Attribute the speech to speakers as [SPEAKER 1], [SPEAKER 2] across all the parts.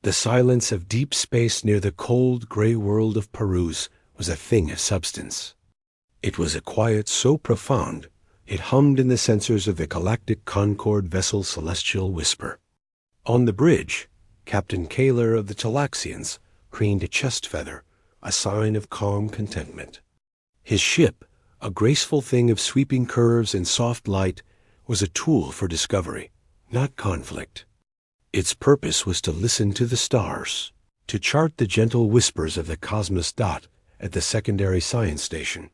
[SPEAKER 1] The silence of deep space near the cold, gray world of Peruse was a thing of substance. It was a quiet so profound, it hummed in the sensors of the Galactic Concord vessel's celestial whisper. On the bridge, Captain Kaler of the Talaxians preened a chest feather, a sign of calm contentment. His ship, a graceful thing of sweeping curves and soft light, was a tool for discovery, not conflict. Its purpose was to listen to the stars, to chart the gentle whispers of the Cosmos Dot at the secondary science station.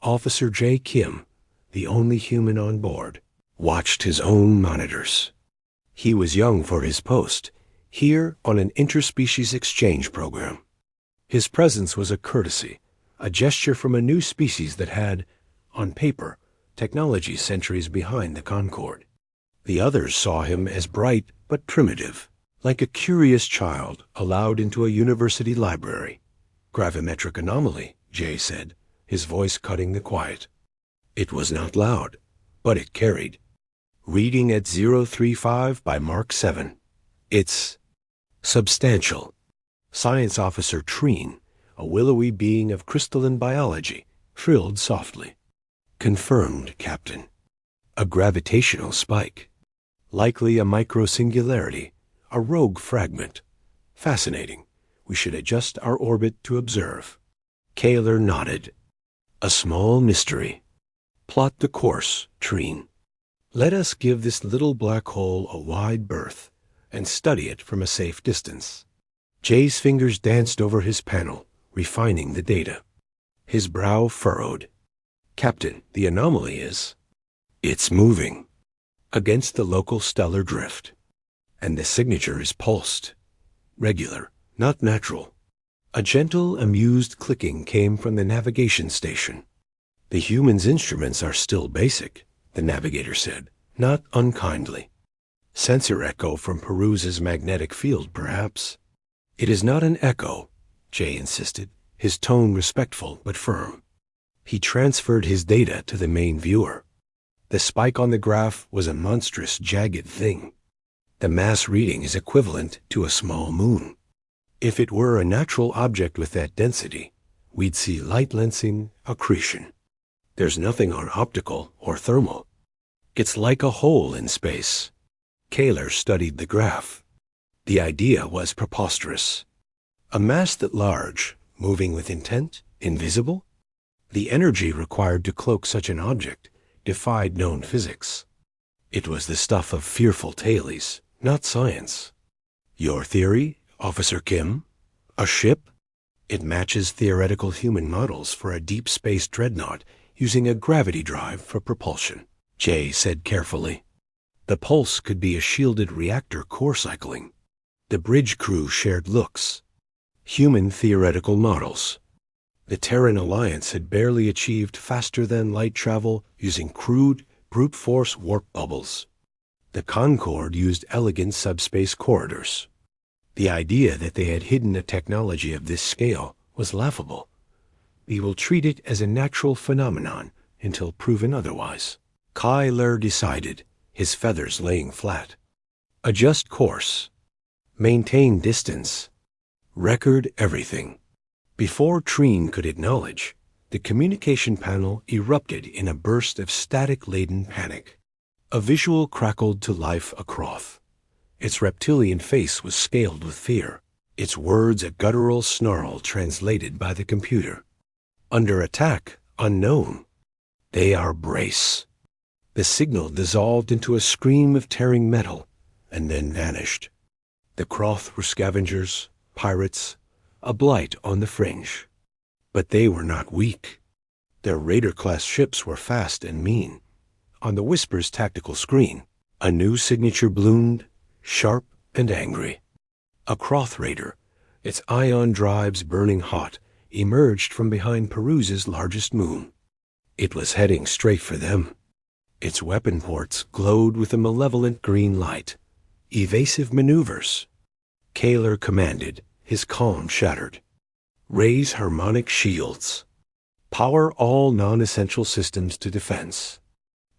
[SPEAKER 1] Officer J. Kim, the only human on board, watched his own monitors. He was young for his post, here on an interspecies exchange program. His presence was a courtesy, a gesture from a new species that had, on paper, technology centuries behind the Concorde. The others saw him as bright but primitive, like a curious child allowed into a university library. Gravimetric anomaly, Jay said, his voice cutting the quiet. It was not loud, but it carried. Reading at 035 by Mark 7. It's substantial. Science Officer Treen, a willowy being of crystalline biology, frilled softly. Confirmed, Captain. A gravitational spike. Likely a microsingularity, a rogue fragment. Fascinating. We should adjust our orbit to observe. Kaler nodded. A small mystery. Plot the course, Treen. Let us give this little black hole a wide berth and study it from a safe distance. Jay's fingers danced over his panel, refining the data. His brow furrowed. Captain, the anomaly is... It's moving. Against the local stellar drift. And the signature is pulsed. Regular, not natural. A gentle, amused clicking came from the navigation station. The human's instruments are still basic, the navigator said, not unkindly. Sensor echo from Peruse's magnetic field, perhaps. It is not an echo, Jay insisted, his tone respectful but firm. He transferred his data to the main viewer. The spike on the graph was a monstrous, jagged thing. The mass reading is equivalent to a small moon. If it were a natural object with that density, we'd see light-lensing accretion. There's nothing on optical or thermal. It's like a hole in space. Kaler studied the graph. The idea was preposterous. A mass that large, moving with intent, invisible? The energy required to cloak such an object defied known physics. It was the stuff of fearful tailies, not science. Your theory, Officer Kim? A ship? It matches theoretical human models for a deep space dreadnought using a gravity drive for propulsion, Jay said carefully. The pulse could be a shielded reactor core cycling. The bridge crew shared looks. Human theoretical models. The Terran Alliance had barely achieved faster-than-light travel using crude, brute force warp bubbles. The Concorde used elegant subspace corridors. The idea that they had hidden a technology of this scale was laughable. We will treat it as a natural phenomenon until proven otherwise. Kaler decided, his feathers laying flat. Adjust course. Maintain distance. Record everything. Before Treen could acknowledge, the communication panel erupted in a burst of static-laden panic. A visual crackled to life across. Its reptilian face was scaled with fear, its words a guttural snarl translated by the computer. Under attack, unknown. They are brace. The signal dissolved into a scream of tearing metal, and then vanished. The Croth were scavengers, pirates, a blight on the fringe. But they were not weak. Their Raider-class ships were fast and mean. On the Whisper's tactical screen, a new signature bloomed, sharp and angry. A Croth Raider, its ion drives burning hot, emerged from behind Peruse's largest moon. It was heading straight for them. Its weapon ports glowed with a malevolent green light. Evasive maneuvers. Kaler commanded, his calm shattered. Raise harmonic shields. Power all non-essential systems to defense.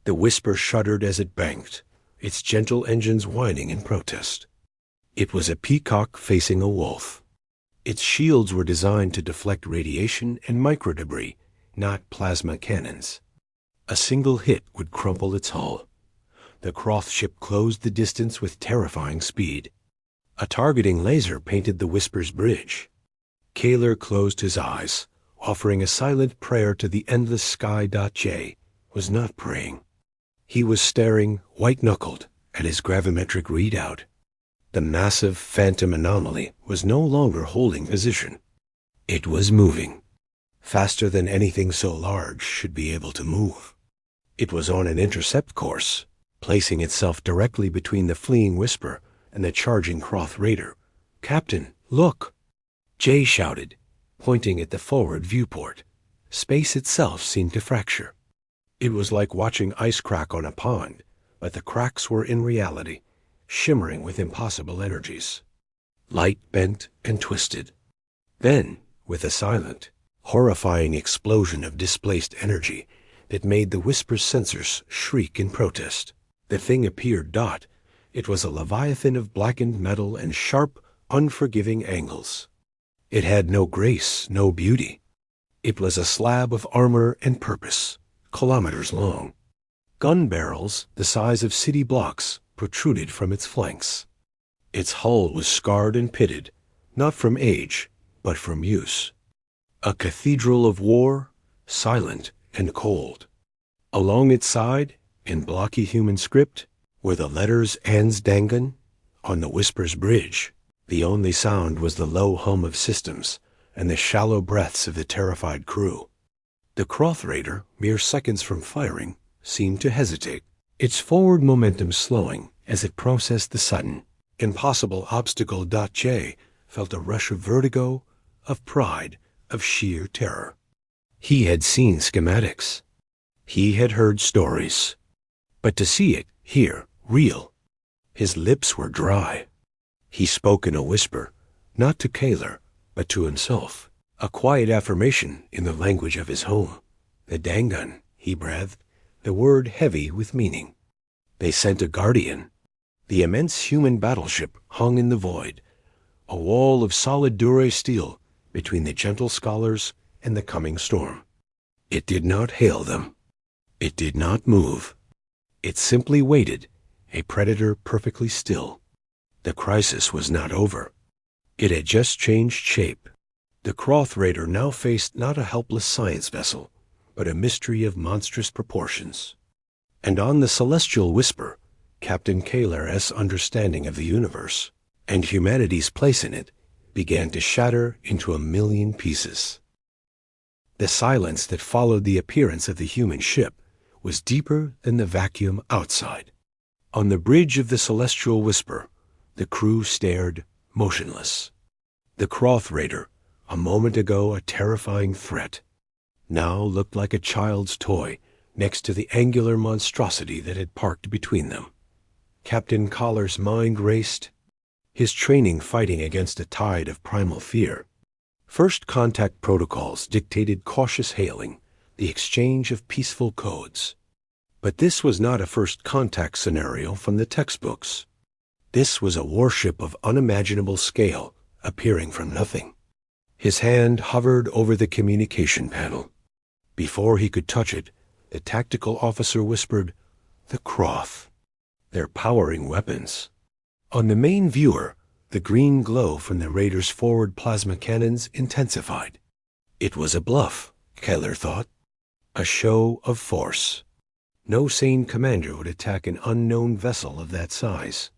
[SPEAKER 1] The Whisper shuddered as it banked, its gentle engines whining in protest. It was a peacock facing a wolf. Its shields were designed to deflect radiation and microdebris, not plasma cannons. A single hit would crumple its hull. The Croth ship closed the distance with terrifying speed. A targeting laser painted the Whisper's bridge. Kaler closed his eyes, offering a silent prayer to the endless sky. J was not praying. He was staring, white-knuckled, at his gravimetric readout. The massive phantom anomaly was no longer holding position. It was moving, faster than anything so large should be able to move. It was on an intercept course, placing itself directly between the fleeing Whisper and the charging Croth raider. "Captain, look!" Jay shouted, pointing at the forward viewport. Space itself seemed to fracture. It was like watching ice crack on a pond, but the cracks were in reality, shimmering with impossible energies. Light bent and twisted. Then, with a silent, horrifying explosion of displaced energy that made the Whisper's sensors shriek in protest, the thing appeared. It was a leviathan of blackened metal and sharp, unforgiving angles. It had no grace, no beauty. It was a slab of armor and purpose, kilometers long. Gun barrels, the size of city blocks, protruded from its flanks. Its hull was scarred and pitted, not from age, but from use. A cathedral of war, silent and cold. Along its side, in blocky human script, were the letters Ans Dangan. On the Whisper's bridge, the only sound was the low hum of systems and the shallow breaths of the terrified crew. The Croth raider, mere seconds from firing, seemed to hesitate, its forward momentum slowing as it processed the sudden, impossible obstacle. J felt a rush of vertigo, of pride, of sheer terror. He had seen schematics. He had heard stories. But to see it, here, real. His lips were dry. He spoke in a whisper, not to Kaler, but to himself, a quiet affirmation in the language of his home. "The Dangan," he breathed, the word heavy with meaning. They sent a guardian. The immense human battleship hung in the void, a wall of solid Dure steel between the gentle scholars and the coming storm. It did not hail them. It did not move. It simply waited, a predator perfectly still. The crisis was not over. It had just changed shape. The Croth raider now faced not a helpless science vessel, but a mystery of monstrous proportions. And on the celestial Whisper, Captain Kaler's understanding of the universe and humanity's place in it began to shatter into a million pieces. The silence that followed the appearance of the human ship was deeper than the vacuum outside. On the bridge of the celestial Whisper, the crew stared, motionless. The Croth raider, a moment ago a terrifying threat, now looked like a child's toy next to the angular monstrosity that had parked between them. Captain Collar's mind raced, his training fighting against a tide of primal fear. First contact protocols dictated cautious hailing, the exchange of peaceful codes. But this was not a first contact scenario from the textbooks. This was a warship of unimaginable scale, appearing from nothing. His hand hovered over the communication panel. Before he could touch it, the tactical officer whispered, "The Croth. They're powering weapons." On the main viewer, the green glow from the Raider's forward plasma cannons intensified. It was a bluff, Keller thought. A show of force. No sane commander would attack an unknown vessel of that size.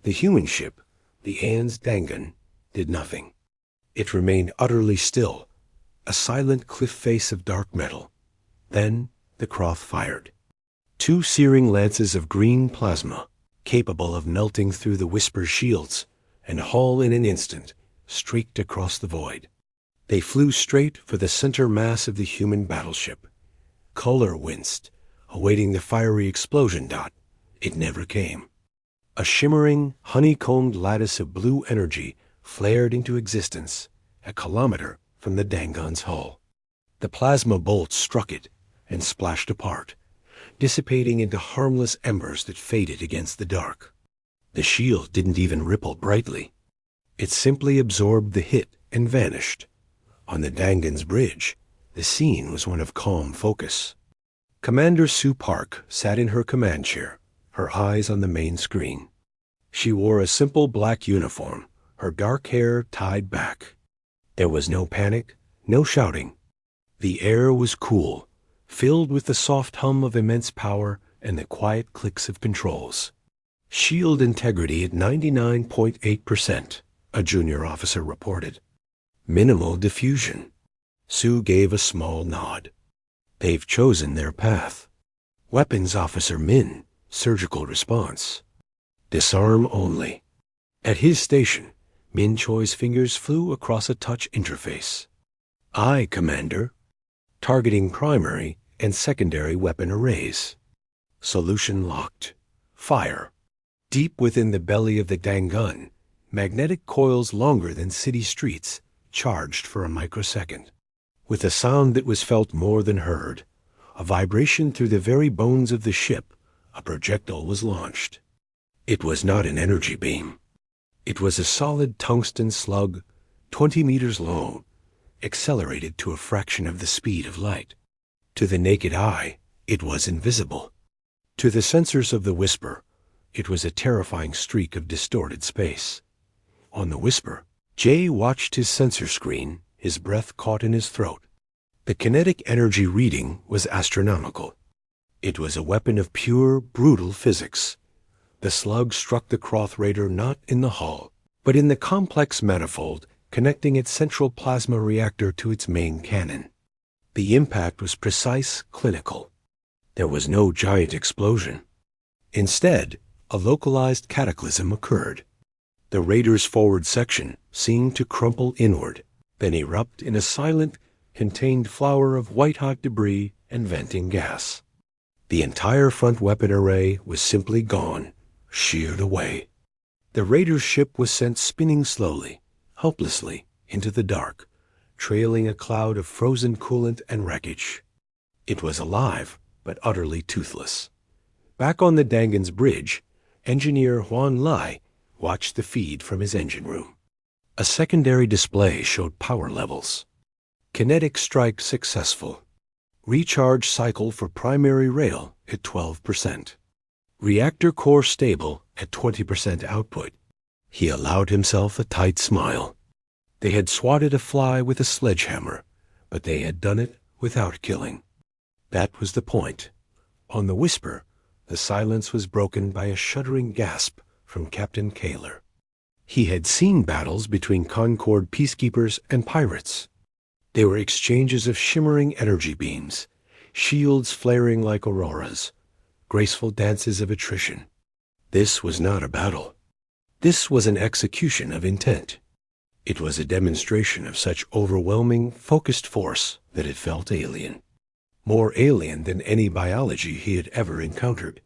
[SPEAKER 1] The human ship, the Ans Dangan, did nothing. It remained utterly still, a silent cliff face of dark metal. Then the Croth fired. 2 searing lances of green plasma, capable of melting through the Whisper's shields, and hull in an instant, streaked across the void. They flew straight for the center mass of the human battleship. Kohler winced, awaiting the fiery explosion. It never came. A shimmering, honeycombed lattice of blue energy flared into existence, a kilometer from the Dangon's hull. The plasma bolts struck it and splashed apart, dissipating into harmless embers that faded against the dark. The shield didn't even ripple brightly. It simply absorbed the hit and vanished. On the Dangan's bridge, the scene was one of calm focus. Commander Sue Park sat in her command chair, her eyes on the main screen. She wore a simple black uniform, her dark hair tied back. There was no panic, no shouting. The air was cool, filled with the soft hum of immense power and the quiet clicks of controls. Shield integrity at 99.8%, a junior officer reported. Minimal diffusion. Sue gave a small nod. They've chosen their path. Weapons Officer Min, surgical response. Disarm only. At his station, Min Choi's fingers flew across a touch interface. Aye, Commander. Targeting primary and secondary weapon arrays. Solution locked. Fire. Deep within the belly of the Dangun, magnetic coils longer than city streets charged for a microsecond. With a sound that was felt more than heard, a vibration through the very bones of the ship, a projectile was launched. It was not an energy beam. It was a solid tungsten slug, 20 meters long, accelerated to a fraction of the speed of light. To the naked eye, it was invisible. To the sensors of the Whisper, it was a terrifying streak of distorted space. On the Whisper, Jay watched his sensor screen, his breath caught in his throat. The kinetic energy reading was astronomical. It was a weapon of pure, brutal physics. The slug struck the Croth Raider not in the hull, but in the complex manifold connecting its central plasma reactor to its main cannon. The impact was precise, clinical. There was no giant explosion. Instead, a localized cataclysm occurred. The Raider's forward section seemed to crumple inward, then erupt in a silent, contained flower of white-hot debris and venting gas. The entire front weapon array was simply gone, sheared away. The Raider's ship was sent spinning slowly, helplessly, into the dark, trailing a cloud of frozen coolant and wreckage. It was alive, but utterly toothless. Back on the Dangan's bridge, Engineer Huan Lai watched the feed from his engine room. A secondary display showed power levels. Kinetic strike successful. Recharge cycle for primary rail at 12%. Reactor core stable at 20% output. He allowed himself a tight smile. They had swatted a fly with a sledgehammer, but they had done it without killing. That was the point. On the Whisper, the silence was broken by a shuddering gasp from Captain Kaler. He had seen battles between Concord peacekeepers and pirates. They were exchanges of shimmering energy beams, shields flaring like auroras, graceful dances of attrition. This was not a battle. This was an execution of intent. It was a demonstration of such overwhelming, focused force that it felt alien. More alien than any biology he had ever encountered.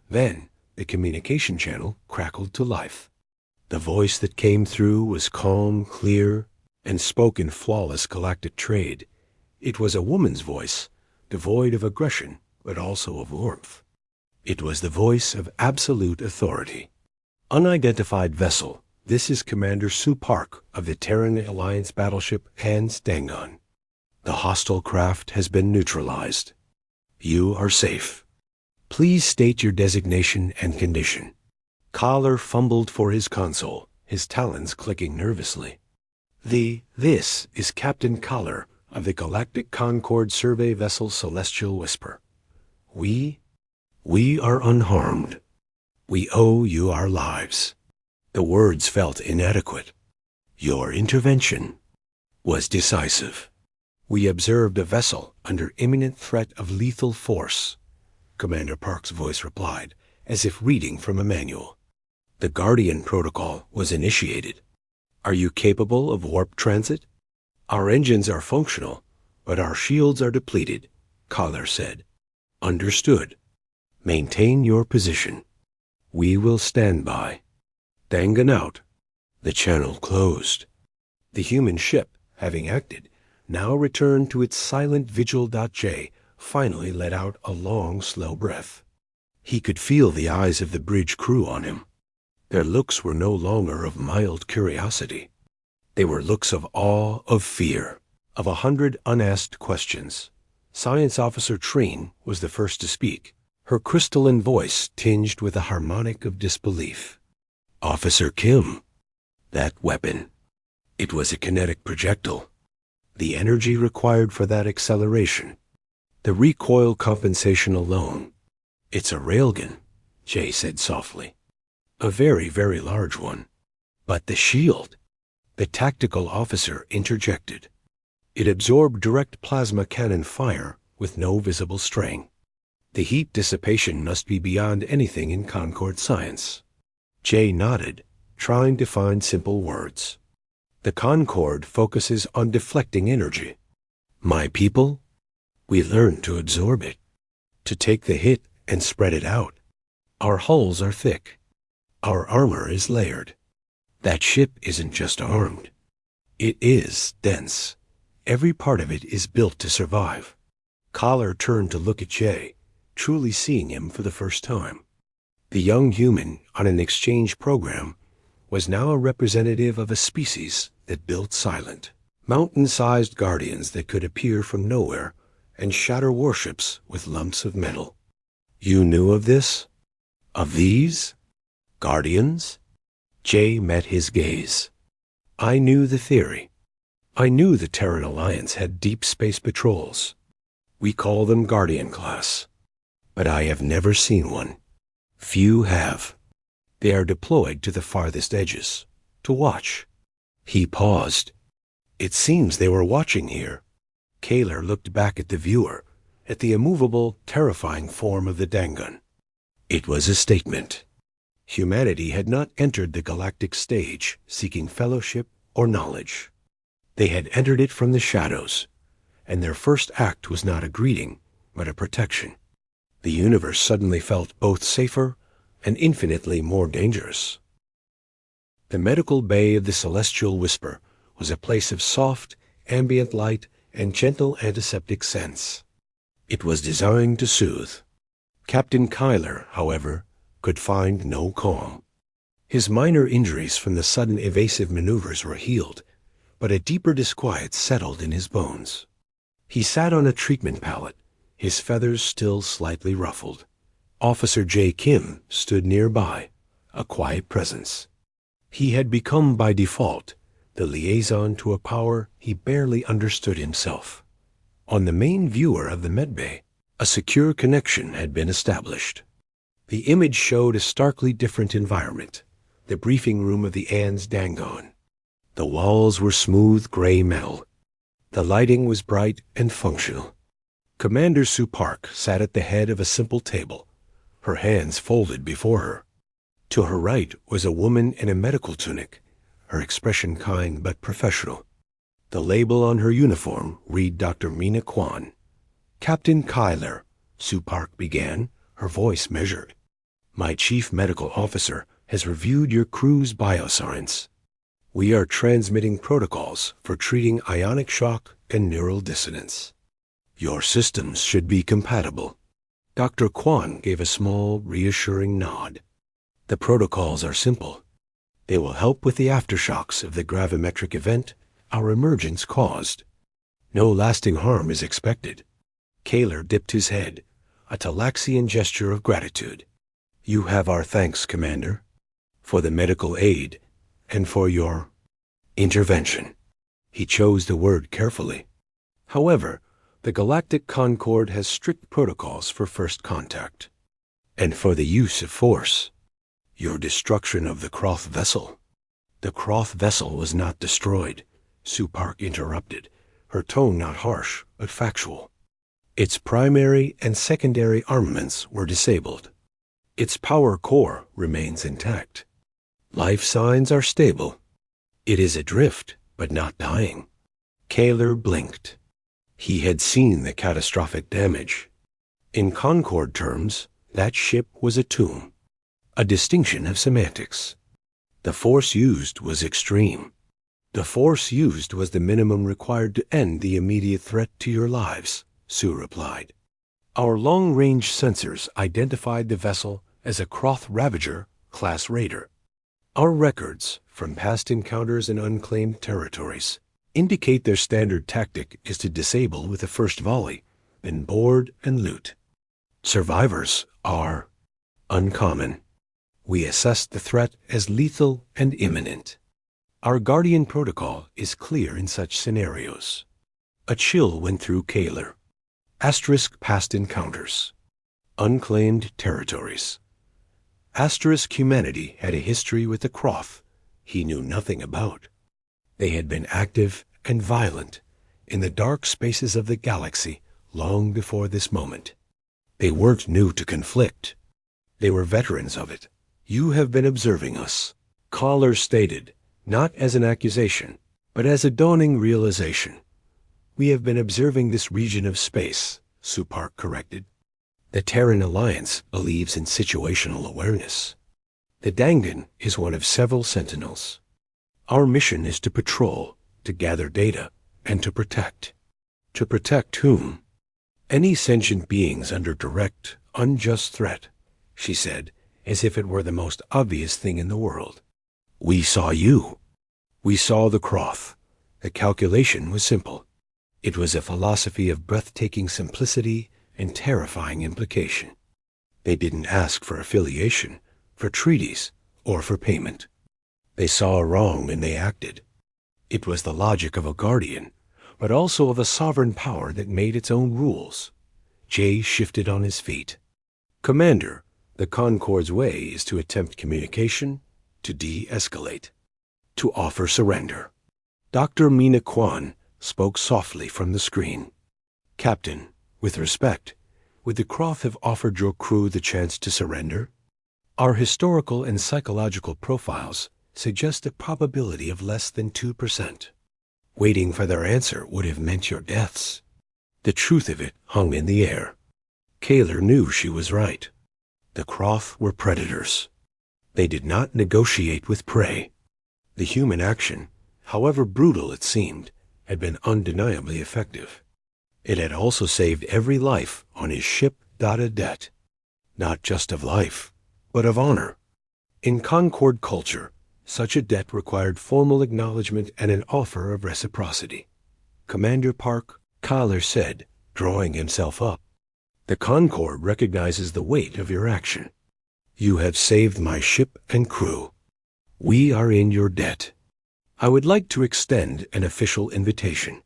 [SPEAKER 1] Then, the communication channel crackled to life. The voice that came through was calm, clear, and spoke in flawless galactic trade. It was a woman's voice, devoid of aggression, but also of warmth. It was the voice of absolute authority. Unidentified vessel, this is Commander Sue Park of the Terran Alliance battleship Hans Dangon. The hostile craft has been neutralized. You are safe. Please state your designation and condition. Collar fumbled for his console, his talons clicking nervously. This is Captain Collar of the Galactic Concord survey vessel Celestial Whisper. We are unharmed. We owe you our lives. The words felt inadequate. Your intervention was decisive. We observed a vessel under imminent threat of lethal force, Commander Park's voice replied, as if reading from a manual. The Guardian Protocol was initiated. Are you capable of warp transit? Our engines are functional, but our shields are depleted, Collar said. Understood. Maintain your position. We will stand by. Dangan out. The channel closed. The human ship, having acted, now returned to its silent vigil. J finally let out a long, slow breath. He could feel the eyes of the bridge crew on him. Their looks were no longer of mild curiosity. They were looks of awe, of fear, of 100 unasked questions. Science Officer Treen was the first to speak, her crystalline voice tinged with a harmonic of disbelief. Officer Kim, that weapon. It was a kinetic projectile. The energy required for that acceleration. The recoil compensation alone. It's a railgun, Jay said softly. A very, very large one. But the shield. The tactical officer interjected. It absorbed direct plasma cannon fire with no visible strain. The heat dissipation must be beyond anything in Concord science. Jay nodded, trying to find simple words. The Concord focuses on deflecting energy. My people, we learn to absorb it, to take the hit and spread it out. Our hulls are thick. Our armor is layered. That ship isn't just armed. It is dense. Every part of it is built to survive. Collar turned to look at Jay, truly seeing him for the first time. The young human on an exchange program was now a representative of a species that built silent, mountain-sized guardians that could appear from nowhere and shatter warships with lumps of metal. You knew of this? Of these? Guardians? Jay met his gaze. I knew the theory. I knew the Terran Alliance had deep space patrols. We call them Guardian class. But I have never seen one. Few have. They are deployed to the farthest edges, to watch. He paused. It seems they were watching here. Kaler looked back at the viewer, at the immovable, terrifying form of the Dangun. It was a statement. Humanity had not entered the galactic stage seeking fellowship or knowledge. They had entered it from the shadows, and their first act was not a greeting, but a protection. The universe suddenly felt both safer and infinitely more dangerous. The medical bay of the Celestial Whisper was a place of soft, ambient light and gentle antiseptic scents. It was designed to soothe. Captain Kyler, however, could find no calm. His minor injuries from the sudden evasive maneuvers were healed, but a deeper disquiet settled in his bones. He sat on a treatment pallet, his feathers still slightly ruffled. Officer J. Kim stood nearby, a quiet presence. He had become by default the liaison to a power he barely understood himself. On the main viewer of the medbay, a secure connection had been established. The image showed a starkly different environment, the briefing room of the Ann's Dangon. The walls were smooth gray metal. The lighting was bright and functional. Commander Sue Park sat at the head of a simple table, her hands folded before her. To her right was a woman in a medical tunic, her expression kind but professional. The label on her uniform read Dr. Mina Kwan. Captain Kyler, Sue Park began, her voice measured. My chief medical officer has reviewed your crew's bioscience. We are transmitting protocols for treating ionic shock and neural dissonance. Your systems should be compatible. Dr. Kwan gave a small, reassuring nod. The protocols are simple. They will help with the aftershocks of the gravimetric event our emergence caused. No lasting harm is expected. Kaler dipped his head, a Talaxian gesture of gratitude. You have our thanks, Commander, for the medical aid and for your intervention. He chose the word carefully. However, the Galactic Concord has strict protocols for first contact, and for the use of force. Your destruction of the Croth vessel. The Croth vessel was not destroyed, Sue Park interrupted, her tone not harsh, but factual. Its primary and secondary armaments were disabled. Its power core remains intact. Life signs are stable. It is adrift, but not dying. Kaler blinked. He had seen the catastrophic damage. In Concord terms, that ship was a tomb, a distinction of semantics. The force used was extreme. The force used was the minimum required to end the immediate threat to your lives, Sue replied. Our long-range sensors identified the vessel as a Croth Ravager class raider. Our records, from past encounters in unclaimed territories, indicate their standard tactic is to disable with the first volley, then board and loot. Survivors are uncommon. We assess the threat as lethal and imminent. Our Guardian protocol is clear in such scenarios. A chill went through Kaler. Asterisk past encounters. Unclaimed territories. Asterisk humanity had a history with the Croth he knew nothing about. They had been active and violent in the dark spaces of the galaxy long before this moment. They weren't new to conflict. They were veterans of it. You have been observing us, Kaler stated, not as an accusation, but as a dawning realization. We have been observing this region of space, Supark corrected. The Terran Alliance believes in situational awareness. The Dangan is one of several sentinels. Our mission is to patrol, to gather data, and to protect. To protect whom? Any sentient beings under direct, unjust threat, she said, as if it were the most obvious thing in the world. We saw you. We saw the Croth. The calculation was simple. It was a philosophy of breathtaking simplicity and terrifying implication. They didn't ask for affiliation, for treaties, or for payment. They saw a wrong and they acted. It was the logic of a guardian, but also of a sovereign power that made its own rules. Jay shifted on his feet. Commander, the Concord's way is to attempt communication, to de-escalate, to offer surrender. Dr. Mina Kwan spoke softly from the screen. Captain, with respect, would the Croth have offered your crew the chance to surrender? Our historical and psychological profiles suggest a probability of less than 2%. Waiting for their answer would have meant your deaths. The truth of it hung in the air. Kaler knew she was right. The Croth were predators. They did not negotiate with prey. The human action, however brutal it seemed, had been undeniably effective. It had also saved every life on his ship-dotted debt. Not just of life, but of honor. In Concord culture, such a debt required formal acknowledgement and an offer of reciprocity. Commander Park, Kaler said, drawing himself up. The Concord recognizes the weight of your action. You have saved my ship and crew. We are in your debt. I would like to extend an official invitation.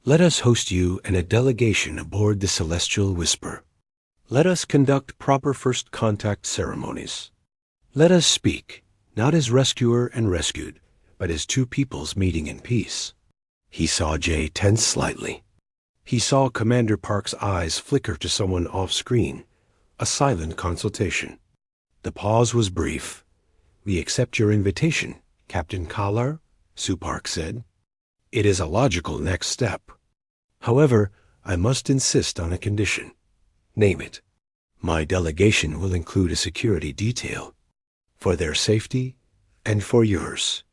[SPEAKER 1] Let us host you and a delegation aboard the Celestial Whisper. Let us conduct proper first contact ceremonies. Let us speak, not as rescuer and rescued, but as two peoples meeting in peace. He saw Jay tense slightly. He saw Commander Park's eyes flicker to someone off-screen, a silent consultation. The pause was brief. We accept your invitation, Captain Kaler, Supark said. It is a logical next step. However, I must insist on a condition. Name it. My delegation will include a security detail. For their safety and for yours.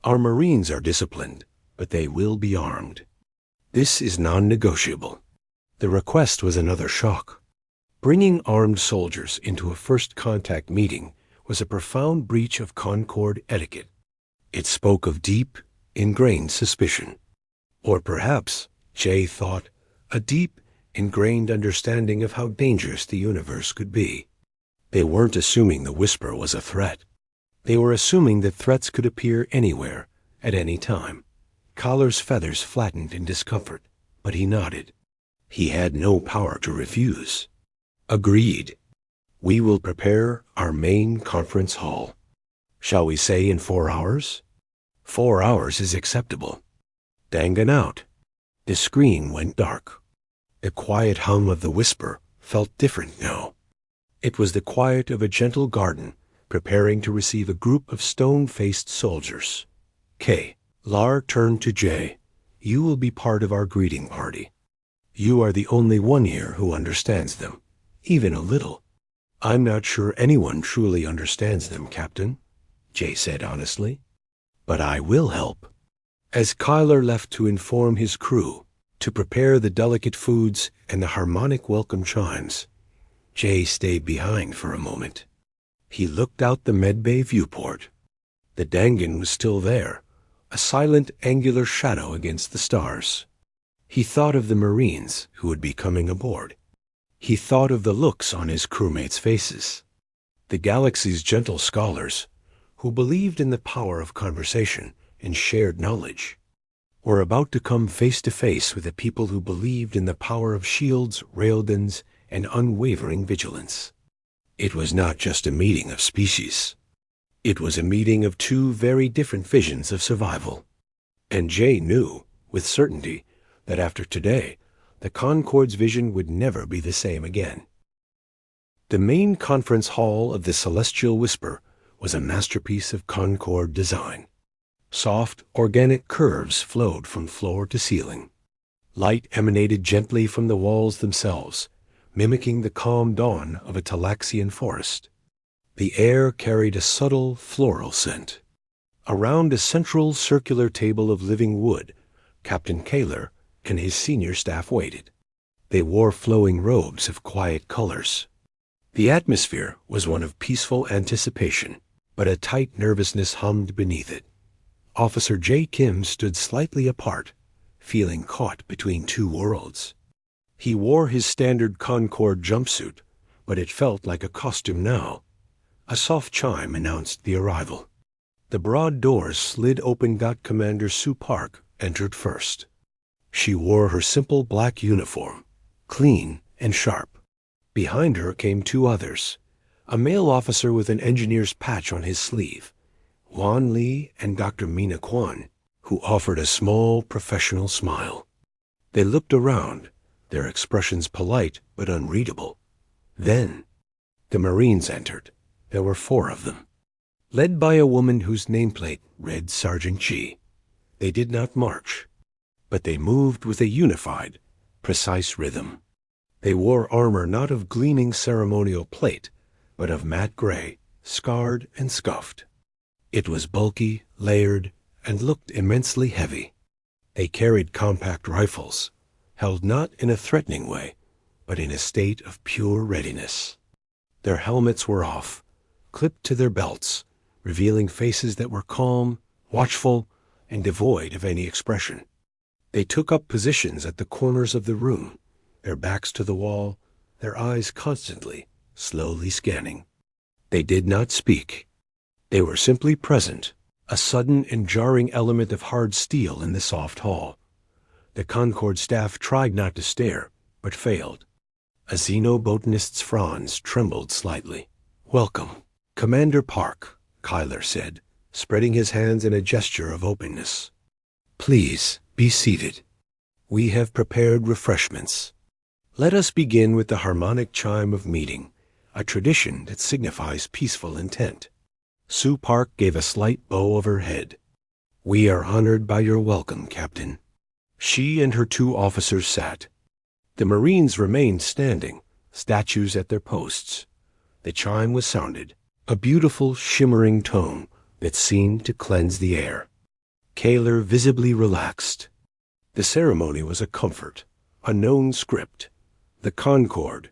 [SPEAKER 1] Our Marines are disciplined, but they will be armed. This is non-negotiable. The request was another shock. Bringing armed soldiers into a first contact meeting was a profound breach of Concord etiquette. It spoke of deep, ingrained suspicion. Or perhaps, Jay thought, a deep, ingrained understanding of how dangerous the universe could be. They weren't assuming the Whisper was a threat. They were assuming that threats could appear anywhere, at any time. Kaler's feathers flattened in discomfort, but he nodded. He had no power to refuse. Agreed. We will prepare our main conference hall. Shall we say in 4 hours? 4 hours is acceptable. Dangan out. The screen went dark. The quiet hum of the Whisper felt different now. It was the quiet of a gentle garden preparing to receive a group of stone-faced soldiers. K. Lar turned to Jay. You will be part of our greeting party. You are the only one here who understands them, even a little. I'm not sure anyone truly understands them, Captain, Jay said honestly. But I will help. As Kyler left to inform his crew, to prepare the delicate foods and the harmonic welcome chimes, Jay stayed behind for a moment. He looked out the medbay viewport. The Dangan was still there, a silent angular shadow against the stars. He thought of the Marines who would be coming aboard. He thought of the looks on his crewmates' faces. The galaxy's gentle scholars, who believed in the power of conversation and shared knowledge, were about to come face to face with the people who believed in the power of shields, railguns, and unwavering vigilance. It was not just a meeting of species. It was a meeting of two very different visions of survival. And Jay knew, with certainty, that after today, the Concorde's vision would never be the same again. The main conference hall of the Celestial Whisper was a masterpiece of Concorde design. Soft, organic curves flowed from floor to ceiling. Light emanated gently from the walls themselves, mimicking the calm dawn of a Talaxian forest. The air carried a subtle floral scent. Around a central circular table of living wood, Captain Kaler and his senior staff waited. They wore flowing robes of quiet colors. The atmosphere was one of peaceful anticipation, but a tight nervousness hummed beneath it. Officer J. Kim stood slightly apart, feeling caught between two worlds. He wore his standard Concorde jumpsuit, but it felt like a costume now. A soft chime announced the arrival. The broad doors slid open. Commander Sue Park entered first. She wore her simple black uniform, clean and sharp. Behind her came two others, a male officer with an engineer's patch on his sleeve, Wan Li and Dr. Mina Kwan, who offered a small professional smile. They looked around, their expressions polite but unreadable. Then the Marines entered. There were 4 of them, led by a woman whose nameplate read Sergeant G. They did not march, but they moved with a unified, precise rhythm. They wore armor not of gleaming ceremonial plate, but of matte gray, scarred and scuffed. It was bulky, layered, and looked immensely heavy. They carried compact rifles, held not in a threatening way, but in a state of pure readiness. Their helmets were off, clipped to their belts, revealing faces that were calm, watchful, and devoid of any expression. They took up positions at the corners of the room, their backs to the wall, their eyes constantly, slowly scanning. They did not speak. They were simply present, a sudden and jarring element of hard steel in the soft hall. The Concorde staff tried not to stare, but failed. A xenobotanist's fronds trembled slightly. "Welcome, Commander Park," Kyler said, spreading his hands in a gesture of openness. "Please be seated. We have prepared refreshments. Let us begin with the harmonic chime of meeting, a tradition that signifies peaceful intent." Sue Park gave a slight bow of her head. "We are honored by your welcome, Captain." She and her 2 officers sat. The Marines remained standing, statues at their posts. The chime was sounded, a beautiful, shimmering tone that seemed to cleanse the air. Kaler visibly relaxed. The ceremony was a comfort, a known script. The Concorde,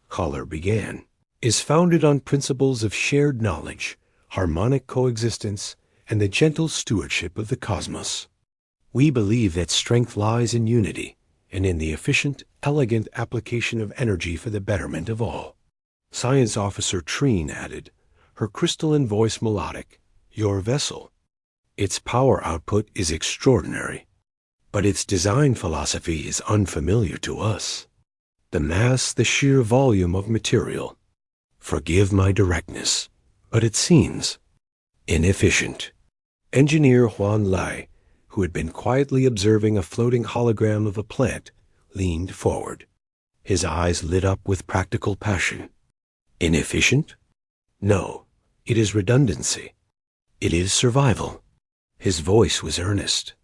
[SPEAKER 1] Kaler began, is founded on principles of shared knowledge, harmonic coexistence, and the gentle stewardship of the cosmos. We believe that strength lies in unity and in the efficient, elegant application of energy for the betterment of all. Science Officer Treen added, her crystalline voice melodic, "Your vessel. Its power output is extraordinary, but its design philosophy is unfamiliar to us. The mass, the sheer volume of material. Forgive my directness, but it seems inefficient." Engineer Huan Lai, who had been quietly observing a floating hologram of a plant, leaned forward. His eyes lit up with practical passion. "Inefficient? No, it is redundancy. It is survival." His voice was earnest.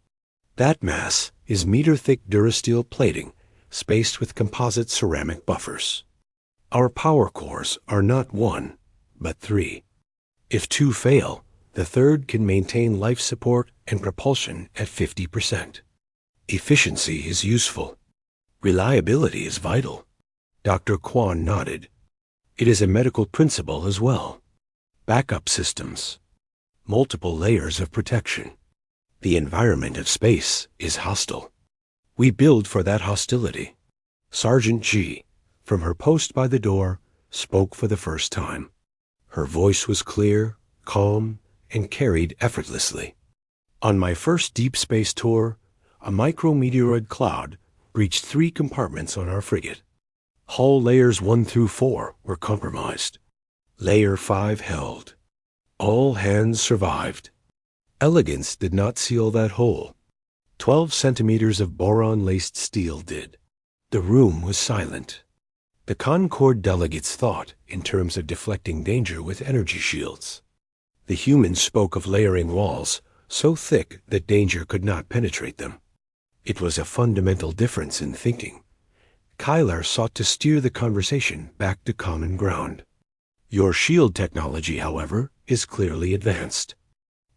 [SPEAKER 1] "That mass is meter-thick durasteel plating, spaced with composite ceramic buffers. Our power cores are not 1, but 3. If 2 fail, the third can maintain life support and propulsion at 50%. Efficiency is useful. Reliability is vital." Dr. Kwan nodded. "It is a medical principle as well. Backup systems. multiple layers of protection. The environment of space is hostile. We build for that hostility. Sergeant G, from her post by the door, spoke for the first time. Her voice was clear, calm, and carried effortlessly. On my first deep space tour, a micrometeoroid cloud breached 3 compartments on our frigate. Hull layers 1 through 4 were compromised. Layer 5 held. All hands survived. Elegance did not seal that hole. 12 centimeters of boron-laced steel did. The room was silent. The Concorde delegates thought in terms of deflecting danger with energy shields. The humans spoke of layering walls so thick that danger could not penetrate them. It was a fundamental difference in thinking. Kylar sought to steer the conversation back to common ground. Your shield technology, however, is clearly advanced.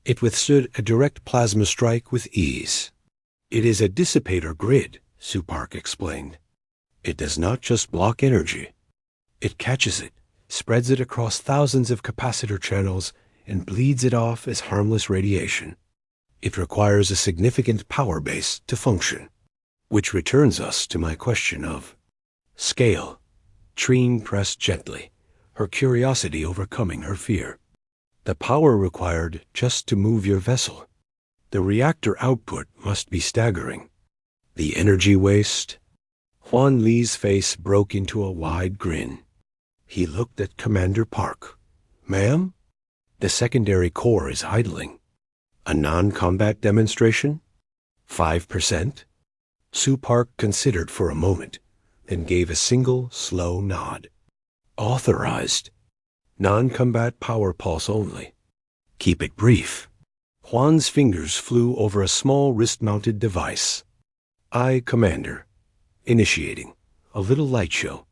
[SPEAKER 1] It withstood a direct plasma strike with ease. It is a dissipator grid, Supark explained. It does not just block energy. It catches it, spreads it across thousands of capacitor channels, and bleeds it off as harmless radiation. It requires a significant power base to function. Which returns us to my question of scale. Trine pressed gently, her curiosity overcoming her fear. The power required just to move your vessel. The reactor output must be staggering. The energy waste. Huan Li's face broke into a wide grin. He looked at Commander Park. Ma'am? The secondary core is idling. A non-combat demonstration? 5%? Supark considered for a moment, then gave a single, slow nod. Authorized. Non-combat power pulse only. Keep it brief. Juan's fingers flew over a small wrist-mounted device. I, Commander. Initiating. A little light show.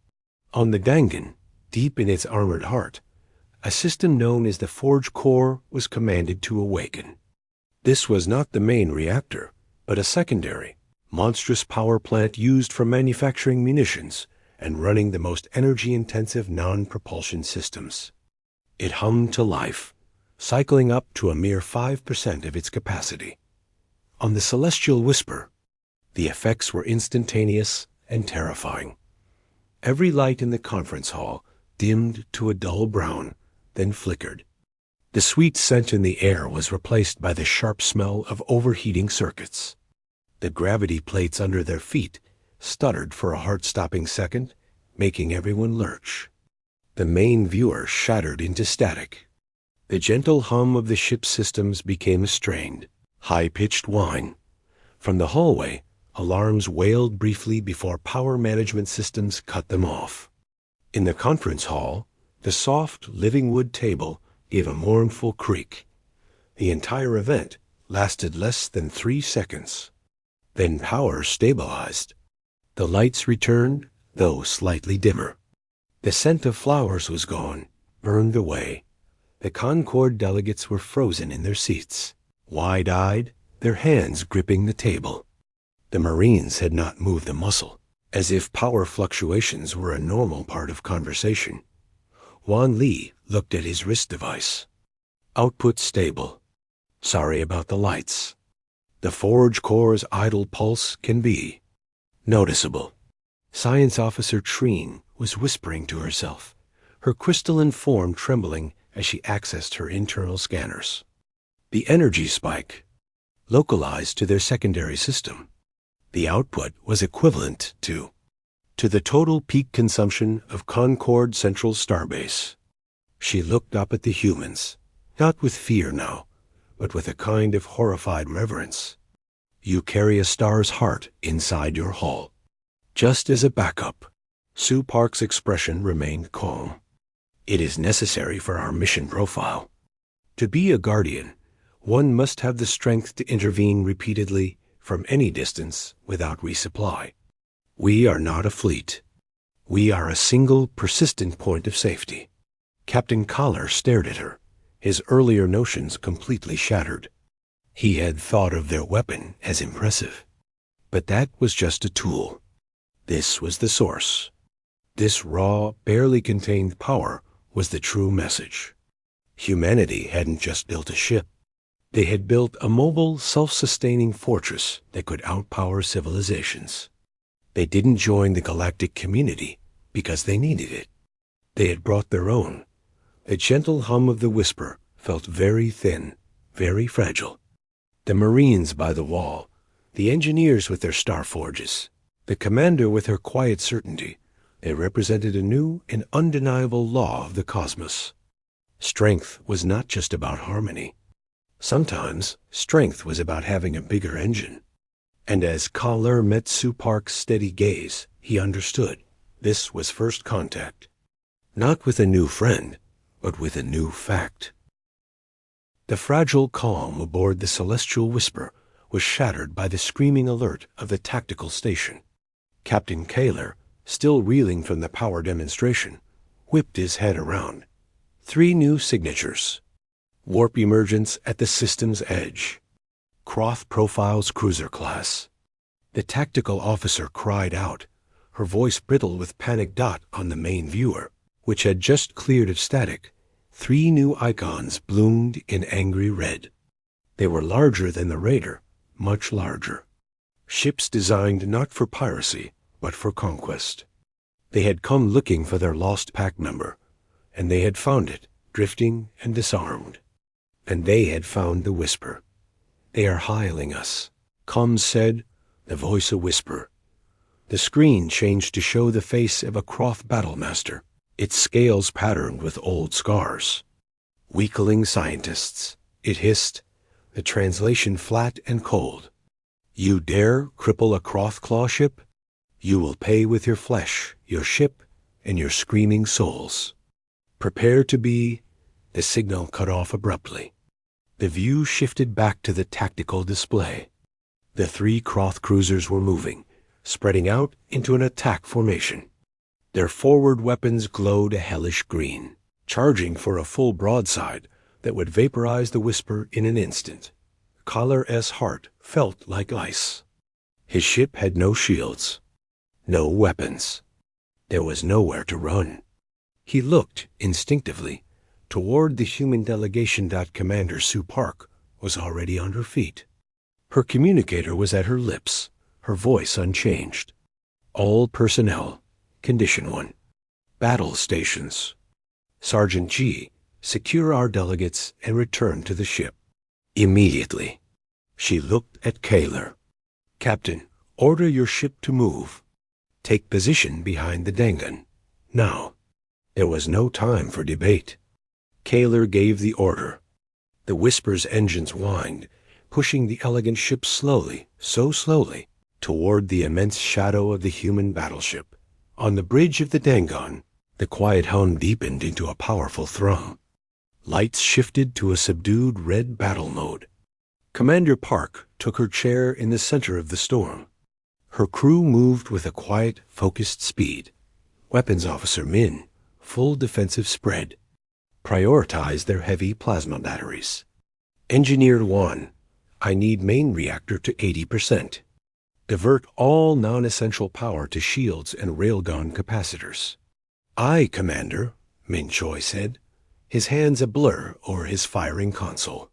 [SPEAKER 1] On the Dangan, deep in its armored heart, a system known as the Forge Core was commanded to awaken. This was not the main reactor, but a secondary, monstrous power plant used for manufacturing munitions and running the most energy-intensive non-propulsion systems. It hummed to life, cycling up to a mere 5% of its capacity. On the Celestial Whisper, the effects were instantaneous and terrifying. Every light in the conference hall dimmed to a dull brown, then flickered. The sweet scent in the air was replaced by the sharp smell of overheating circuits. The gravity plates under their feet stuttered for a heart-stopping second, making everyone lurch. The main viewer shattered into static. The gentle hum of the ship's systems became strained, high-pitched whine. From the hallway, alarms wailed briefly before power management systems cut them off. In the conference hall, the soft, living wood table gave a mournful creak. The entire event lasted less than 3 seconds. Then power stabilized. The lights returned, though slightly dimmer. The scent of flowers was gone, burned away. The Concorde delegates were frozen in their seats, wide-eyed, their hands gripping the table. The Marines had not moved a muscle, as if power fluctuations were a normal part of conversation. Huan Li looked at his wrist device. Output stable. Sorry about the lights. The Forge Core's idle pulse can be noticeable. Science Officer Trine was whispering to herself, her crystalline form trembling as she accessed her internal scanners. The energy spike, localized to their secondary system. The output was equivalent to the total peak consumption of Concorde Central Starbase. She looked up at the humans, not with fear now, but with a kind of horrified reverence. You carry a star's heart inside your hull. Just as a backup, Supark's expression remained calm. It is necessary for our mission profile. To be a guardian, one must have the strength to intervene repeatedly from any distance without resupply. We are not a fleet. We are a single, persistent point of safety. Captain Collar stared at her, his earlier notions completely shattered. He had thought of their weapon as impressive. But that was just a tool. This was the source. This raw, barely contained power was the true message. Humanity hadn't just built a ship. They had built a mobile, self-sustaining fortress that could outpower civilizations. They didn't join the galactic community because they needed it. They had brought their own. The gentle hum of the whisper felt very thin, very fragile. The Marines by the wall, the engineers with their star forges, the commander with her quiet certainty, they represented a new and undeniable law of the cosmos. Strength was not just about harmony. Sometimes, strength was about having a bigger engine. And as Kaler met Sue Park's steady gaze, he understood. This was first contact. Not with a new friend, but with a new fact. The fragile calm aboard the Celestial Whisper was shattered by the screaming alert of the tactical station. Captain Kaler, still reeling from the power demonstration, whipped his head around. 3 new signatures. Warp emergence at the system's edge. Croth Profiles Cruiser Class. The tactical officer cried out, her voice brittle with panic. On the main viewer, which had just cleared of static, 3 new icons bloomed in angry red. They were larger than the Raider, much larger. Ships designed not for piracy, but for conquest. They had come looking for their lost pack member, and they had found it, drifting and disarmed. And they had found the whisper. They are hailing us, comms said, the voice a whisper. The screen changed to show the face of a Croth battlemaster, its scales patterned with old scars. Weakling scientists, it hissed, the translation flat and cold. You dare cripple a Croth claw ship? You will pay with your flesh, your ship, and your screaming souls. Prepare to be... The signal cut off abruptly. The view shifted back to the tactical display. The 3 Croth cruisers were moving, spreading out into an attack formation. Their forward weapons glowed a hellish green, charging for a full broadside that would vaporize the Whisper in an instant. Kaler's heart felt like ice. His ship had no shields, no weapons. There was nowhere to run. He looked, instinctively, toward the human delegation. Commander Sue Park was already on her feet. Her communicator was at her lips, her voice unchanged. All personnel, Condition 1. Battle stations. Sergeant G, secure our delegates and return to the ship. Immediately. She looked at Kaler. Captain, order your ship to move. Take position behind the Dangan. Now. There was no time for debate. Kaler gave the order. The Whisper's engines whined, pushing the elegant ship slowly, so slowly, toward the immense shadow of the human battleship. On the bridge of the Dangon, the quiet hum deepened into a powerful thrum. Lights shifted to a subdued red battle mode. Commander Park took her chair in the center of the storm. Her crew moved with a quiet, focused speed. Weapons Officer Min, full defensive spread, prioritized their heavy plasma batteries. Engineer 1, I need main reactor to 80%. Divert all non-essential power to shields and railgun capacitors. Aye, Commander, Min Choi said, his hands a blur over his firing console.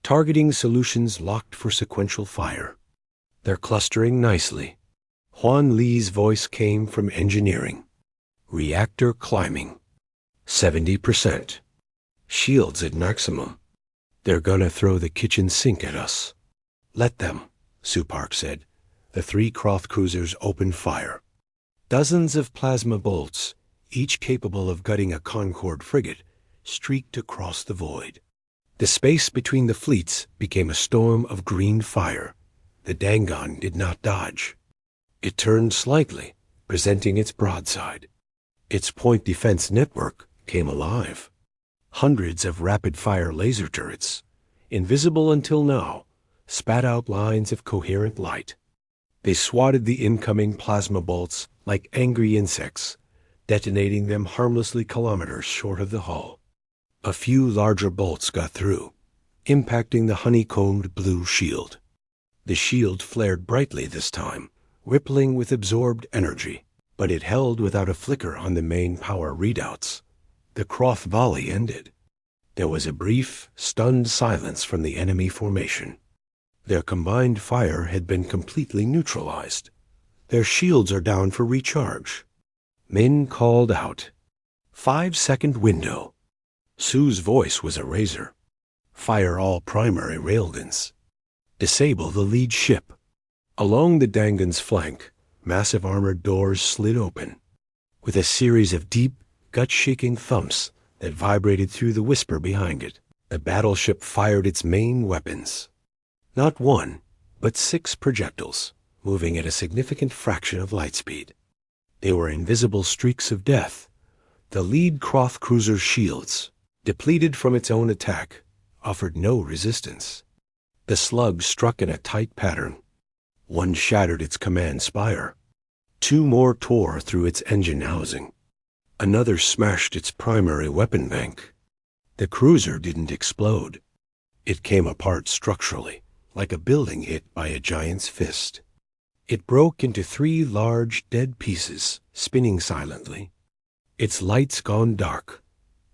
[SPEAKER 1] Targeting solutions locked for sequential fire. They're clustering nicely. Huan Li's voice came from engineering. Reactor climbing. 70%. Shields at maximum. They're gonna throw the kitchen sink at us. Let them, Sue Park said. The 3 Croth cruisers opened fire. Dozens of plasma bolts, each capable of gutting a Concorde frigate, streaked across the void. The space between the fleets became a storm of green fire. The Dangon did not dodge. It turned slightly, presenting its broadside. Its point defense network came alive. Hundreds of rapid-fire laser turrets, invisible until now, spat out lines of coherent light. They swatted the incoming plasma bolts like angry insects, detonating them harmlessly kilometers short of the hull. A few larger bolts got through, impacting the honeycombed blue shield. The shield flared brightly this time, rippling with absorbed energy, but it held without a flicker on the main power readouts. The Croth volley ended. There was a brief, stunned silence from the enemy formation. Their combined fire had been completely neutralized. Their shields are down for recharge. Min called out. 5-second window. Sue's voice was a razor. Fire all primary railguns. Disable the lead ship. Along the Dangan's flank, massive armored doors slid open. With a series of deep, gut-shaking thumps that vibrated through the whisper behind it, the battleship fired its main weapons. Not one, but 6 projectiles, moving at a significant fraction of light speed. They were invisible streaks of death. The lead Croth cruiser's shields, depleted from its own attack, offered no resistance. The slugs struck in a tight pattern. One shattered its command spire. 2 more tore through its engine housing. Another smashed its primary weapon bank. The cruiser didn't explode. It came apart structurally, like a building hit by a giant's fist. It broke into 3 large, dead pieces, spinning silently. Its lights gone dark.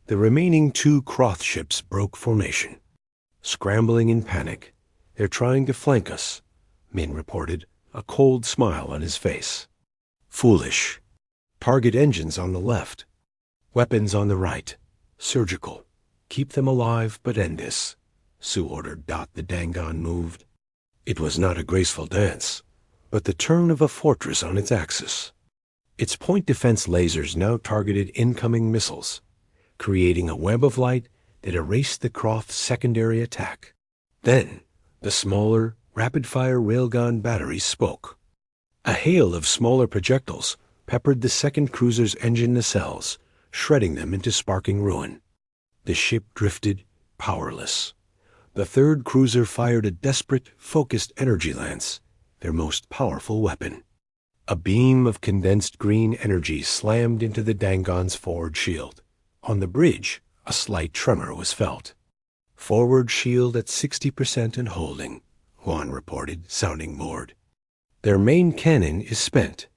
[SPEAKER 1] The remaining 2 Croth ships broke formation. Scrambling in panic, they're trying to flank us, Min reported, a cold smile on his face. Foolish. Target engines on the left. Weapons on the right. Surgical. Keep them alive, but end this, Sue ordered. The Dangan moved. It was not a graceful dance, but the turn of a fortress on its axis. Its point defense lasers now targeted incoming missiles, creating a web of light that erased the Croth's secondary attack. Then, the smaller, rapid-fire railgun batteries spoke. A hail of smaller projectiles peppered the second cruiser's engine nacelles, shredding them into sparking ruin. The ship drifted, powerless. The third cruiser fired a desperate, focused energy lance, their most powerful weapon. A beam of condensed green energy slammed into the Dangan's forward shield. On the bridge, a slight tremor was felt. Forward shield at 60% and holding, Juan reported, sounding bored. Their main cannon is spent.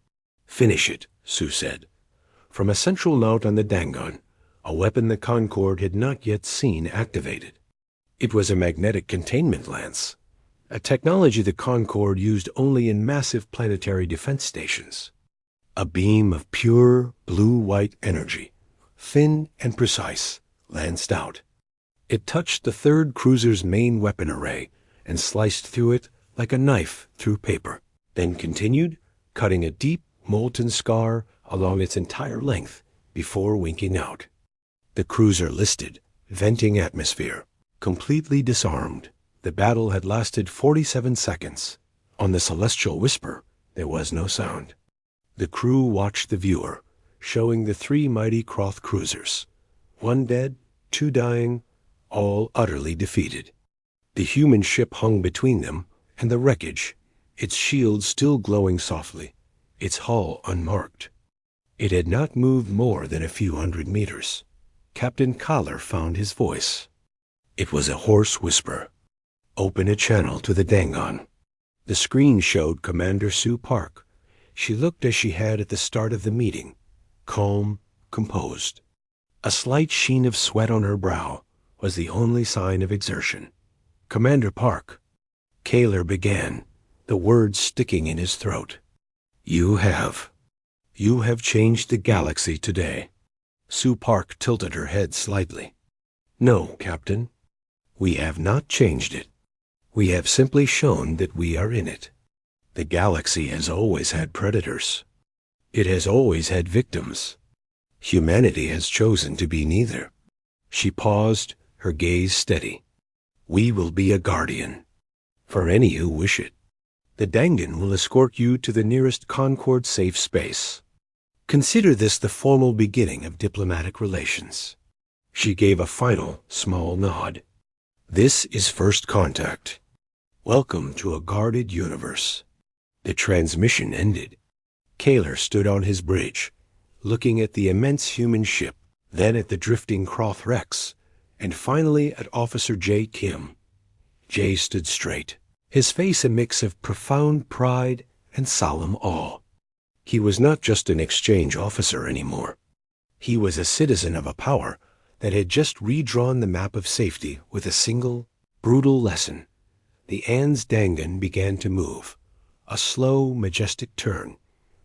[SPEAKER 1] Finish it, Sue said. From a central note on the Dangan, a weapon the Concorde had not yet seen activated. It was a magnetic containment lance, a technology the Concorde used only in massive planetary defense stations. A beam of pure, blue-white energy, thin and precise, lanced out. It touched the third cruiser's main weapon array and sliced through it like a knife through paper, then continued, cutting a deep, molten scar along its entire length before winking out. The cruiser listed, venting atmosphere, completely disarmed. The battle had lasted 47 seconds. On the Celestial Whisper, there was no sound. The crew watched the viewer, showing the 3 mighty Croth cruisers. 1 dead, 2 dying, all utterly defeated. The human ship hung between them and the wreckage, its shield still glowing softly, its hull unmarked. It had not moved more than a few hundred meters. Captain Collar found his voice. It was a hoarse whisper. Open a channel to the Dangan. The screen showed Commander Sue Park. She looked as she had at the start of the meeting, calm, composed. A slight sheen of sweat on her brow was the only sign of exertion. Commander Park. Kaler began, the words sticking in his throat. You have changed the galaxy today. Sue Park tilted her head slightly. No, Captain. We have not changed it. We have simply shown that we are in it. The galaxy has always had predators. It has always had victims. Humanity has chosen to be neither. She paused, her gaze steady. We will be a guardian, for any who wish it. The Dangan will escort you to the nearest Concorde safe space. Consider this the formal beginning of diplomatic relations. She gave a final, small nod. This is first contact. Welcome to a guarded universe. The transmission ended. Kaler stood on his bridge, looking at the immense human ship, then at the drifting Croth wrecks, and finally at Officer J. Kim. Jay stood straight, his face a mix of profound pride and solemn awe. He was not just an exchange officer anymore. He was a citizen of a power that had just redrawn the map of safety with a single, brutal lesson. The Ansdangen began to move, a slow, majestic turn,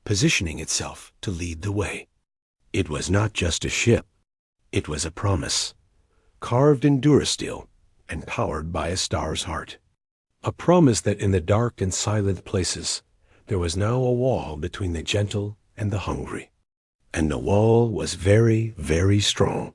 [SPEAKER 1] positioning itself to lead the way. It was not just a ship. It was a promise, carved in durasteel and powered by a star's heart. A promise that in the dark and silent places, there was now a wall between the gentle and the hungry. And the wall was very, very strong.